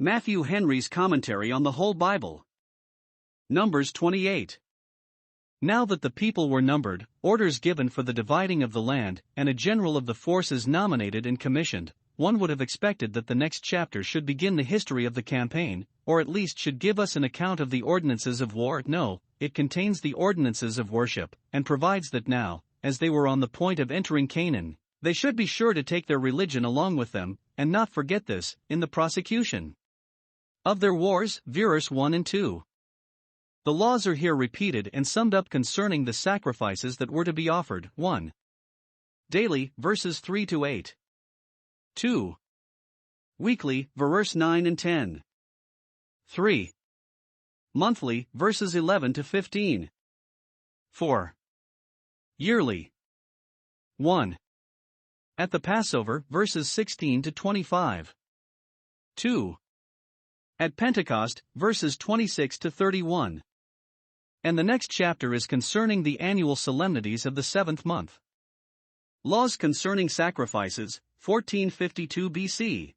Matthew Henry's Commentary on the Whole Bible. Numbers 28. Now that the people were numbered, orders given for the dividing of the land, and a general of the forces nominated and commissioned, one would have expected that the next chapter should begin the history of the campaign, or at least should give us an account of the ordinances of war. No, it contains the ordinances of worship, and provides that now, as they were on the point of entering Canaan, they should be sure to take their religion along with them, and not forget this, in the prosecution of their wars. Verses 1 and 2. The laws are here repeated and summed up concerning the sacrifices that were to be offered. 1. Daily, verses 3 to 8. 2. Weekly, verse 9 and 10. 3. Monthly, verses 11 to 15. 4. Yearly. 1. At the Passover, verses 16 to 25. 2. At Pentecost, verses 26 to 31. And the next chapter is concerning the annual solemnities of the seventh month. Laws concerning sacrifices, 1452 BC.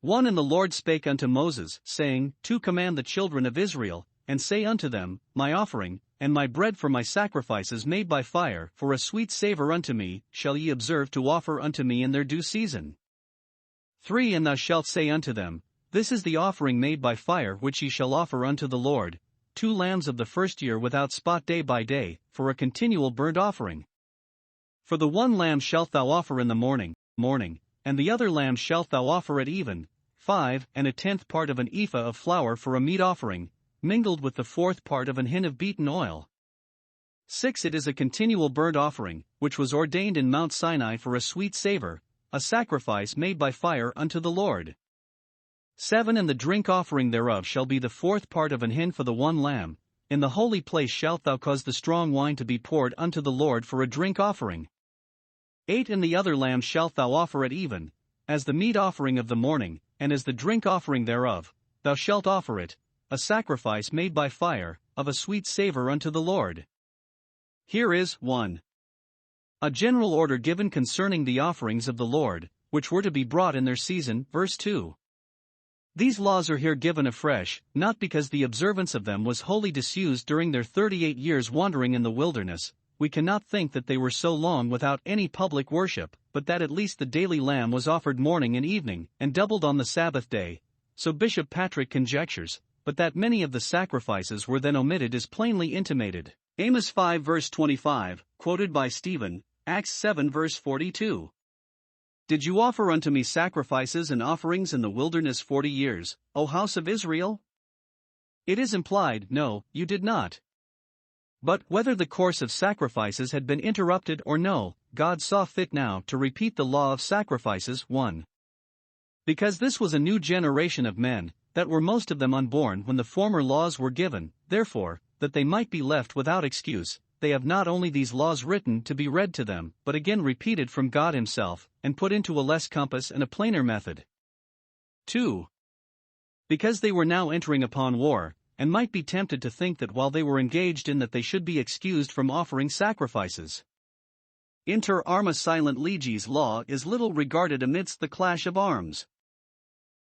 1. And the Lord spake unto Moses, saying, to command the children of Israel, and say unto them, my offering, and my bread for my sacrifices made by fire, for a sweet savour unto me, shall ye observe to offer unto me in their due season. 3. And thou shalt say unto them, this is the offering made by fire which ye shall offer unto the Lord, 2 lambs of the first year without spot day by day, for a continual burnt offering. For the one lamb shalt thou offer in the morning, and the other lamb shalt thou offer at even. 5. And a 10th part of an ephah of flour for a meat offering, mingled with the 4th part of an hin of beaten oil. 6. It is a continual burnt offering, which was ordained in Mount Sinai for a sweet savour, a sacrifice made by fire unto the Lord. 7. And the drink offering thereof shall be the 4th part of an hin for the one lamb. In the holy place shalt thou cause the strong wine to be poured unto the Lord for a drink offering. 8. And the other lamb shalt thou offer at even, as the meat offering of the morning, and as the drink offering thereof, thou shalt offer it, a sacrifice made by fire, of a sweet savour unto the Lord. Here is 1. A general order given concerning the offerings of the Lord, which were to be brought in their season. Verse 2. These laws are here given afresh, not because the observance of them was wholly disused during their 38 years wandering in the wilderness. We cannot think that they were so long without any public worship, but that at least the daily lamb was offered morning and evening, and doubled on the Sabbath day. So Bishop Patrick conjectures, but that many of the sacrifices were then omitted is plainly intimated. Amos 5 verse 25, quoted by Stephen, Acts 7 verse 42. Did you offer unto me sacrifices and offerings in the wilderness 40 years, O house of Israel? It is implied, no, you did not. But whether the course of sacrifices had been interrupted or no, God saw fit now to repeat the law of sacrifices. 1. Because this was a new generation of men, that were most of them unborn when the former laws were given, therefore, that they might be left without excuse, they have not only these laws written to be read to them, but again repeated from God Himself, and put into a less compass and a plainer method. 2. Because they were now entering upon war, and might be tempted to think that while they were engaged in that they should be excused from offering sacrifices. Inter arma silent leges law is little regarded amidst the clash of arms.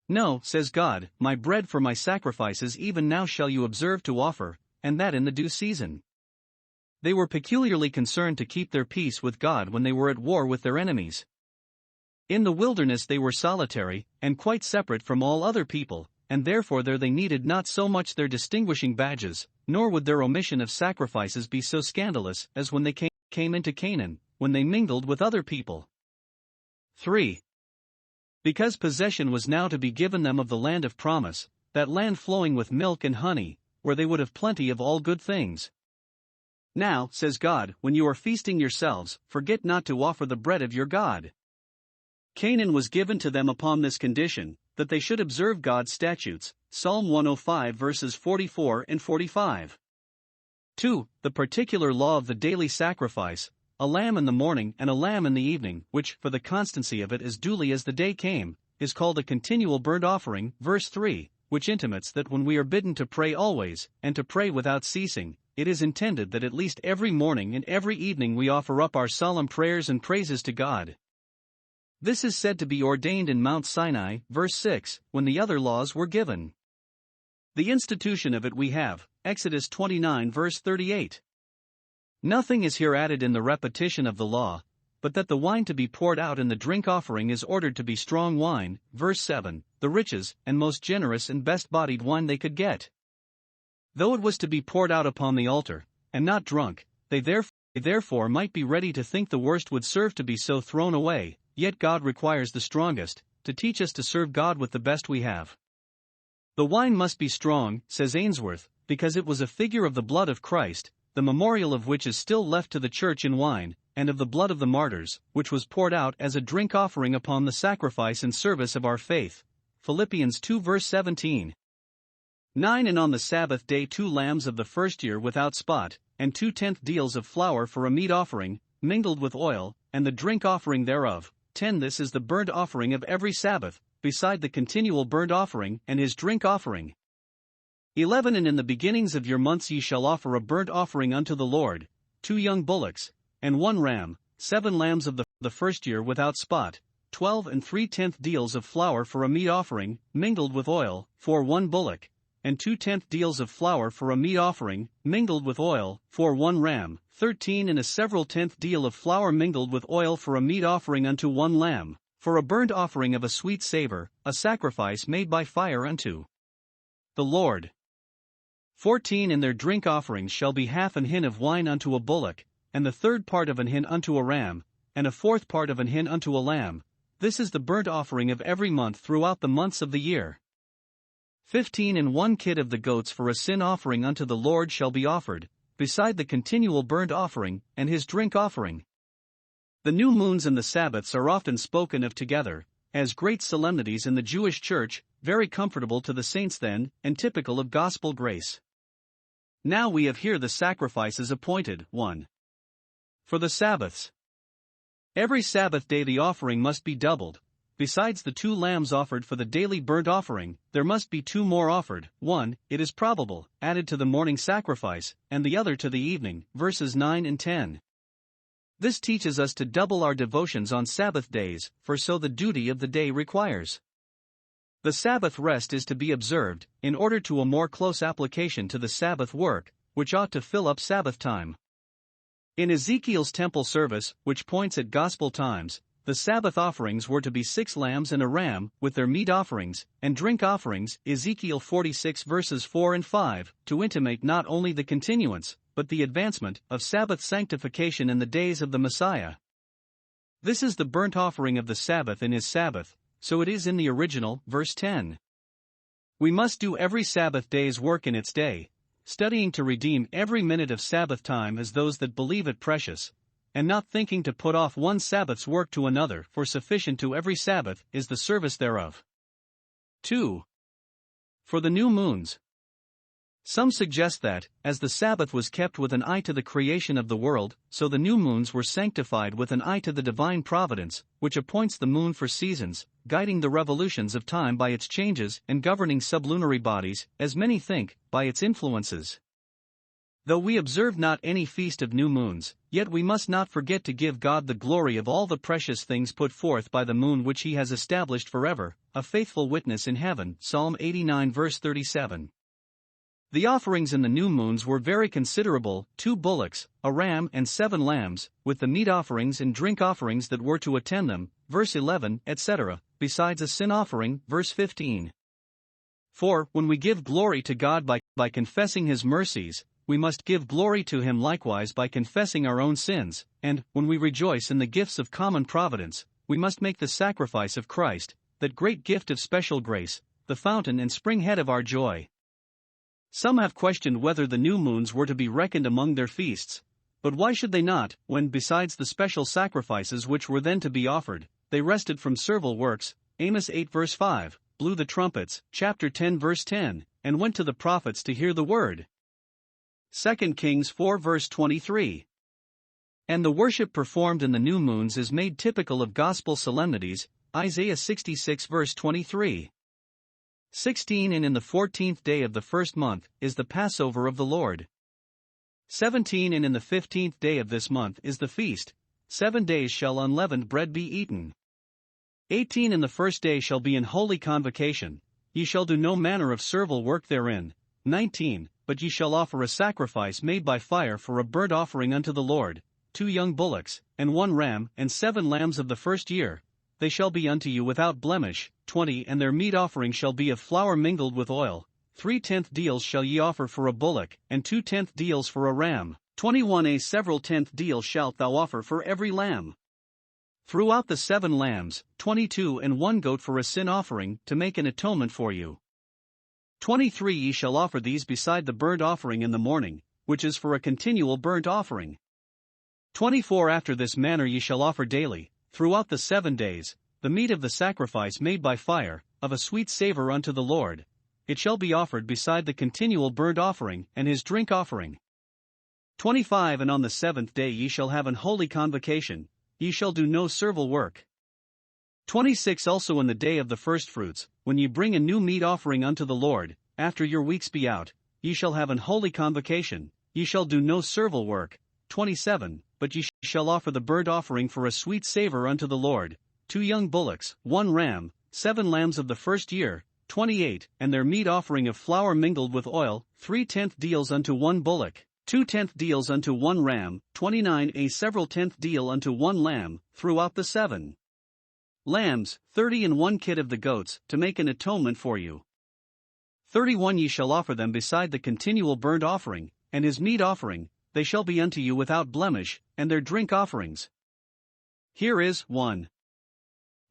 No, says God, my bread for my sacrifices even now shall you observe to offer, and that in the due season. They were peculiarly concerned to keep their peace with God when they were at war with their enemies. In the wilderness they were solitary, and quite separate from all other people, and therefore there they needed not so much their distinguishing badges, nor would their omission of sacrifices be so scandalous as when they came into Canaan, when they mingled with other people. 3. Because possession was now to be given them of the land of promise, that land flowing with milk and honey, where they would have plenty of all good things. Now, says God, when you are feasting yourselves, forget not to offer the bread of your God. Canaan was given to them upon this condition, that they should observe God's statutes. Psalm 105 verses 44 and 45. 2. The particular law of the daily sacrifice, a lamb in the morning and a lamb in the evening, which, for the constancy of it as duly as the day came, is called a continual burnt offering. Verse 3, which intimates that when we are bidden to pray always, and to pray without ceasing, it is intended that at least every morning and every evening we offer up our solemn prayers and praises to God. This is said to be ordained in Mount Sinai, verse 6, when the other laws were given. The institution of it we have, Exodus 29 verse 38. Nothing is here added in the repetition of the law, but that the wine to be poured out in the drink offering is ordered to be strong wine, verse 7, the richest and most generous and best-bodied wine they could get. Though it was to be poured out upon the altar, and not drunk, they therefore might be ready to think the worst would serve to be so thrown away, yet God requires the strongest, to teach us to serve God with the best we have. The wine must be strong, says Ainsworth, because it was a figure of the blood of Christ, the memorial of which is still left to the church in wine, and of the blood of the martyrs, which was poured out as a drink offering upon the sacrifice and service of our faith. Philippians 2 verse 17. 9. And on the Sabbath day 2 lambs of the first year without spot, and 2/10 deals of flour for a meat offering, mingled with oil, and the drink offering thereof. 10. This is the burnt offering of every Sabbath, beside the continual burnt offering and his drink offering. 11. And in the beginnings of your months ye shall offer a burnt offering unto the Lord, 2 young bullocks, and 1 ram, 7 lambs of the first year without spot, 12 and 3/10 deals of flour for a meat offering, mingled with oil, for 1 bullock, and 2/10 deals of flour for a meat offering, mingled with oil, for 1 ram, 13 and a several tenth deal of flour mingled with oil for a meat offering unto 1 lamb, for a burnt offering of a sweet savor, a sacrifice made by fire unto the Lord. 14. And their drink offerings shall be half an hin of wine unto a bullock, and the third part of an hin unto a ram, and a fourth part of an hin unto a lamb. This is the burnt offering of every month throughout the months of the year. 15. And 1 kid of the goats for a sin offering unto the Lord shall be offered, beside the continual burnt offering, and his drink offering. The new moons and the Sabbaths are often spoken of together, as great solemnities in the Jewish Church, very comfortable to the saints then, and typical of gospel grace. Now we have here the sacrifices appointed. 1. For the Sabbaths. Every Sabbath day the offering must be doubled. Besides the 2 lambs offered for the daily burnt offering, there must be 2 more offered, 1, it is probable, added to the morning sacrifice, and the other to the evening, verses 9 and 10. This teaches us to double our devotions on Sabbath days, for so the duty of the day requires. The Sabbath rest is to be observed, in order to a more close application to the Sabbath work, which ought to fill up Sabbath time. In Ezekiel's temple service, which points at gospel times, the Sabbath offerings were to be 6 lambs and a ram, with their meat offerings, and drink offerings, Ezekiel 46 verses 4 and 5, to intimate not only the continuance, but the advancement, of Sabbath sanctification in the days of the Messiah. This is the burnt offering of the Sabbath in his Sabbath, so it is in the original, verse 10. We must do every Sabbath day's work in its day, studying to redeem every minute of Sabbath time as those that believe it precious, and not thinking to put off one Sabbath's work to another, for sufficient to every Sabbath is the service thereof. 2. For the new moons. Some suggest that, as the Sabbath was kept with an eye to the creation of the world, so the new moons were sanctified with an eye to the divine providence, which appoints the moon for seasons, guiding the revolutions of time by its changes and governing sublunary bodies, as many think, by its influences. Though we observe not any feast of new moons, yet we must not forget to give God the glory of all the precious things put forth by the moon which he has established forever, a faithful witness in heaven. Psalm 89 verse 37. The offerings in the new moons were very considerable, 2 bullocks, a ram and 7 lambs, with the meat offerings and drink offerings that were to attend them, verse 11, etc., besides a sin offering, verse 15. For, when we give glory to God by confessing his mercies, we must give glory to him likewise by confessing our own sins, and, when we rejoice in the gifts of common providence, we must make the sacrifice of Christ, that great gift of special grace, the fountain and spring head of our joy. Some have questioned whether the new moons were to be reckoned among their feasts, but why should they not, when besides the special sacrifices which were then to be offered, they rested from servile works, Amos 8 verse 5, blew the trumpets, chapter 10 verse 10, and went to the prophets to hear the word. 2 Kings 4 verse 23. And the worship performed in the new moons is made typical of gospel solemnities, Isaiah 66 verse 23. 16 And in the 14th day of the first month is the Passover of the Lord. 17 And in the 15th day of this month is the feast. 7 days shall unleavened bread be eaten. 18 And the first day shall be an holy convocation, ye shall do no manner of servile work therein. 19 But ye shall offer a sacrifice made by fire for a burnt offering unto the Lord, 2 young bullocks, and 1 ram, and 7 lambs of the first year. They shall be unto you without blemish. 20 And their meat offering shall be of flour mingled with oil. 3/10 deals shall ye offer for a bullock, and 2/10 deals for a ram. 21 A several tenth deal shalt thou offer for every lamb. Throughout the 7 lambs, 22 And 1 goat for a sin offering, to make an atonement for you. 23 Ye shall offer these beside the burnt offering in the morning, which is for a continual burnt offering. 24 After this manner ye shall offer daily, throughout the 7 days, the meat of the sacrifice made by fire, of a sweet savor unto the Lord. It shall be offered beside the continual burnt offering and his drink offering. 25 And on the 7th day ye shall have an holy convocation, ye shall do no servile work. 26 Also in the day of the firstfruits, when ye bring a new meat offering unto the Lord, after your weeks be out, ye shall have an holy convocation, ye shall do no servile work. 27 But ye shall offer the burnt offering for a sweet savor unto the Lord, 2 young bullocks, 1 ram, 7 lambs of the first year. 28 And their meat offering of flour mingled with oil, 3/10 deals unto 1 bullock, 2/10 deals unto 1 ram. 29 A several tenth deal unto 1 lamb, throughout the 7 lambs, 30 And 1 kid of the goats, to make an atonement for you. 31 Ye shall offer them beside the continual burnt offering, and his meat offering, they shall be unto you without blemish, and their drink offerings. Here is 1.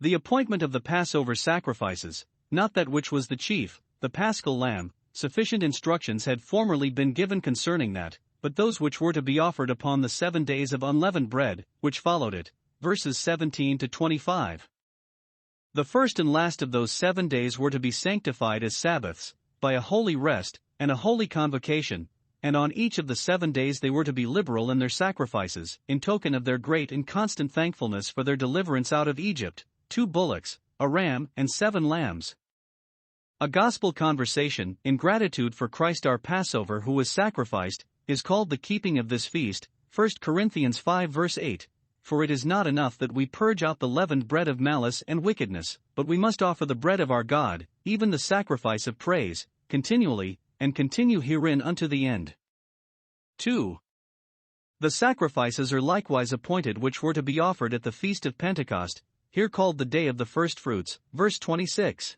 The appointment of the Passover sacrifices, not that which was the chief, the paschal lamb. Sufficient instructions had formerly been given concerning that, but those which were to be offered upon the 7 days of unleavened bread, which followed it, verses 17 to 25. The first and last of those 7 days were to be sanctified as Sabbaths, by a holy rest, and a holy convocation, and on each of the 7 days they were to be liberal in their sacrifices, in token of their great and constant thankfulness for their deliverance out of Egypt, 2 bullocks, a ram, and 7 lambs. A gospel conversation, in gratitude for Christ our Passover who was sacrificed, is called the keeping of this feast, 1 Corinthians 5 verse 8. For it is not enough that we purge out the leavened bread of malice and wickedness, but we must offer the bread of our God, even the sacrifice of praise, continually, and continue herein unto the end. 2. The sacrifices are likewise appointed which were to be offered at the feast of Pentecost, here called the day of the firstfruits, verse 26.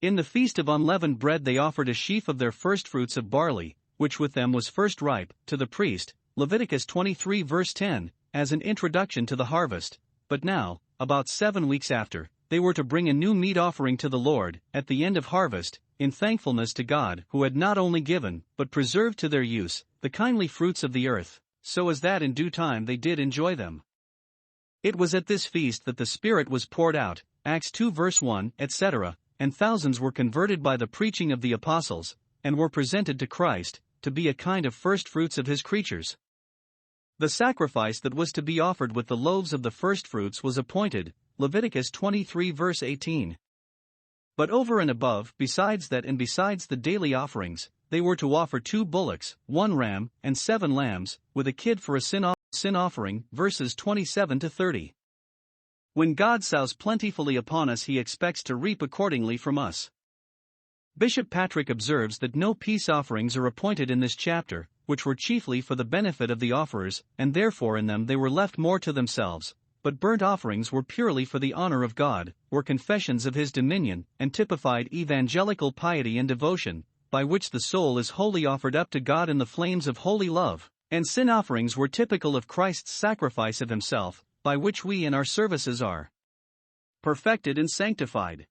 In the feast of unleavened bread they offered a sheaf of their firstfruits of barley, which with them was first ripe, to the priest, Leviticus 23 verse 10, as an introduction to the harvest. But now, about 7 weeks after, they were to bring a new meat offering to the Lord, at the end of harvest, in thankfulness to God, who had not only given, but preserved to their use, the kindly fruits of the earth, so as that in due time they did enjoy them. It was at this feast that the Spirit was poured out, Acts 2 verse 1, etc., and thousands were converted by the preaching of the apostles, and were presented to Christ, to be a kind of firstfruits of his creatures. The sacrifice that was to be offered with the loaves of the firstfruits was appointed, Leviticus 23 verse 18. But over and above, besides that and besides the daily offerings, they were to offer 2 bullocks, 1 ram, and 7 lambs, with a kid for a sin offering, verses 27 to 30. When God sows plentifully upon us, he expects to reap accordingly from us. Bishop Patrick observes that no peace offerings are appointed in this chapter, which were chiefly for the benefit of the offerers, and therefore in them they were left more to themselves, but burnt offerings were purely for the honor of God, were confessions of his dominion, and typified evangelical piety and devotion, by which the soul is wholly offered up to God in the flames of holy love, and sin offerings were typical of Christ's sacrifice of himself, by which we in our services are perfected and sanctified.